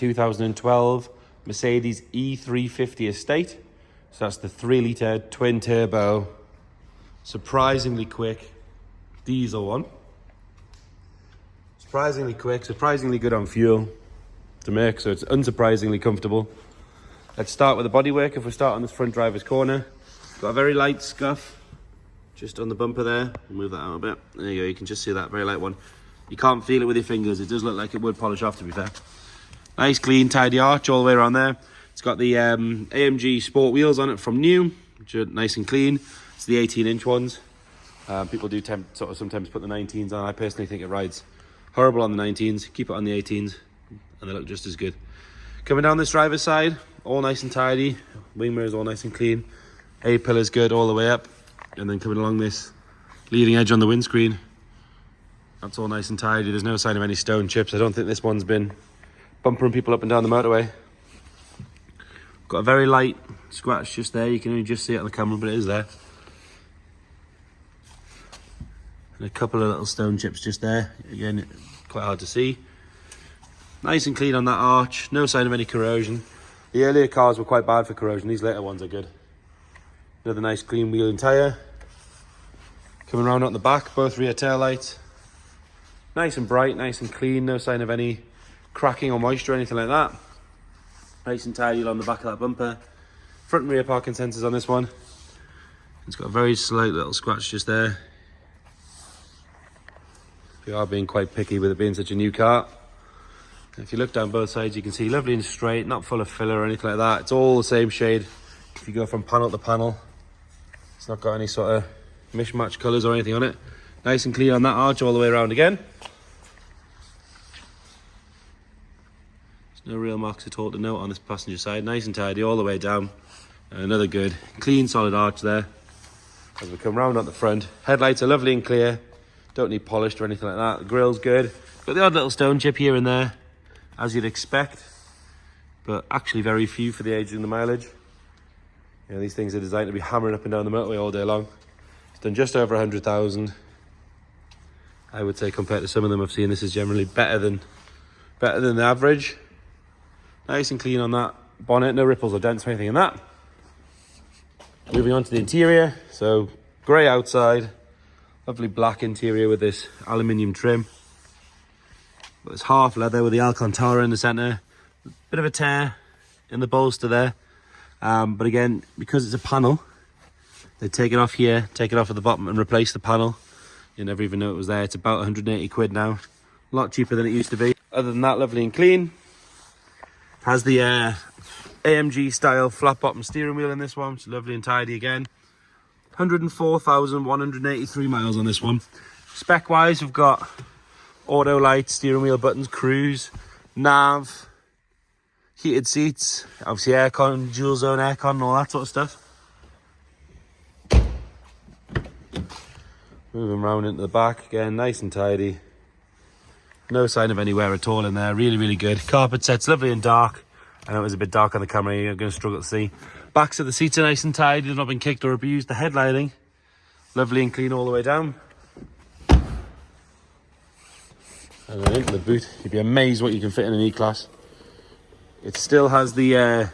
2012 Mercedes E350 estate. So that's the 3-litre twin turbo, surprisingly quick diesel one. Surprisingly quick, surprisingly good on fuel to make, so it's unsurprisingly comfortable. Let's start with the bodywork. If we start on this front driver's corner, got a very light scuff just on the bumper there. Move that out a bit. There you go, you can just see that very light one. You can't feel it with your fingers. It does look like it would polish off, to be fair. Nice, clean, tidy arch all the way around there. It's got the AMG Sport wheels on it from new, which are nice and clean. It's the 18-inch ones. People do sometimes put the 19s on. I personally think it rides horrible on the 19s. Keep it on the 18s, and they look just as good. Coming down this driver's side, all nice and tidy. Wing mirrors all nice and clean. A-pillar's good all the way up. And then coming along this leading edge on the windscreen, that's all nice and tidy. There's no sign of any stone chips. I don't think this one's been bumpering people up and down the motorway. Got a very light scratch just there. You can only just see it on the camera, but it is there. And a couple of little stone chips just there. Again, quite hard to see. Nice and clean on that arch. No sign of any corrosion. The earlier cars were quite bad for corrosion. These later ones are good. Another nice clean wheel and tyre. Coming around on the back, both rear tail lights. Nice and bright, nice and clean. No sign of any cracking or moisture or anything like that. Nice and tidy along the back of that bumper. Front and rear parking sensors on this one. It's got a very slight little scratch just there. We are being quite picky with it being such a new car. If you look down both sides, you can see lovely and straight, not full of filler or anything like that. It's all the same shade. If you go from panel to panel, it's not got any sort of mishmatch colours or anything on it. Nice and clean on that arch all the way around again. No real marks at all to note on this passenger side. Nice and tidy all the way down. Another good, clean, solid arch there. As we come round at the front, headlights are lovely and clear. Don't need polished or anything like that. The grille's good. Got the odd little stone chip here and there, as you'd expect, but actually very few for the age and the mileage. You know, these things are designed to be hammering up and down the motorway all day long. It's done just over 100,000. I would say compared to some of them I've seen, this is generally better than the average. Nice and clean on that bonnet, no ripples or dents or anything in that. Moving on to the interior, so grey outside, lovely black interior with this aluminium trim. But it's half leather with the Alcantara in the centre. Bit of a tear in the bolster there, but again, because it's a panel, they take it off here, take it off at the bottom and replace the panel. You never even know it was there. It's about 180 quid now, a lot cheaper than it used to be. Other than that, lovely and clean. Has the AMG style flat bottom steering wheel in this one. It's lovely and tidy again. 104,183 miles on this one. Spec wise, we've got auto lights, steering wheel buttons, cruise, nav, heated seats, obviously aircon, dual zone aircon, all that sort of stuff. Moving around into the back again, nice and tidy. No sign of any wear at all in there. Really, really good. Carpet set's lovely and dark. I know it was a bit dark on the camera. You're going to struggle to see. Backs of the seats are nice and tidy. They've not been kicked or abused. The headlighting, lovely and clean all the way down. And then into the boot. You'd be amazed what you can fit in an E-Class. It still has the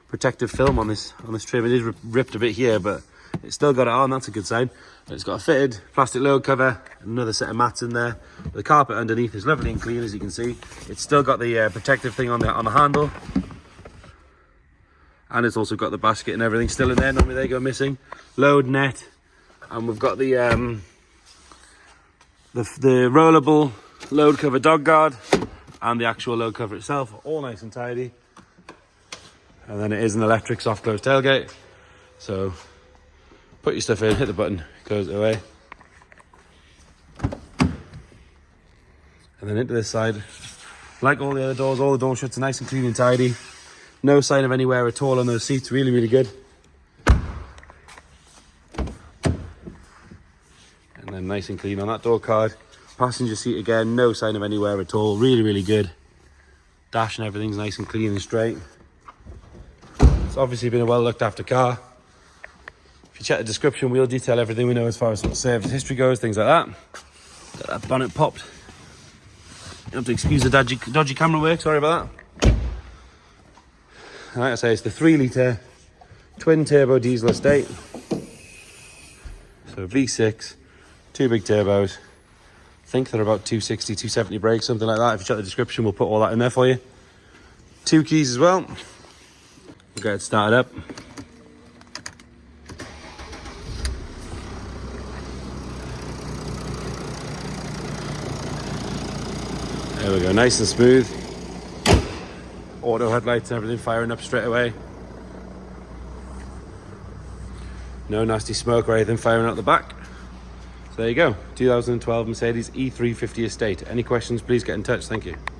protective film on this trim. It is ripped a bit here, but it's still got it on. That's a good sign. It's got a fitted plastic load cover, another set of mats in there. The carpet underneath is lovely and clean, as you can see. It's still got the protective thing on the handle, and it's also got the basket and everything still in there. Normally they go missing. Load net, and we've got the rollable load cover dog guard and the actual load cover itself, all nice and tidy. And then it is an electric soft close tailgate, so put your stuff in, hit the button, goes away. And then into this side, like all the other doors, all the door shuts are nice and clean and tidy. No sign of any wear at all on those seats, really, really good. And then nice and clean on that door card. Passenger seat again, no sign of any wear at all, really, really good. Dash and everything's nice and clean and straight. It's obviously been a well looked after car. If you check the description, we'll detail everything we know as far as sort of service history goes, things like that. Got that bonnet popped. You have to excuse the dodgy camera work, sorry about that. Like I say, it's the 3 litre twin turbo diesel estate. So V6, 2 big turbos. I think they're about 260, 270 brakes, something like that. If you check the description, we'll put all that in there for you. 2 keys as well. We'll get it started up. There we go, nice and smooth. Auto headlights and everything firing up straight away. No nasty smoke or anything firing out the back. So there you go, 2012 Mercedes E350 estate. Any questions, please get in touch. Thank you.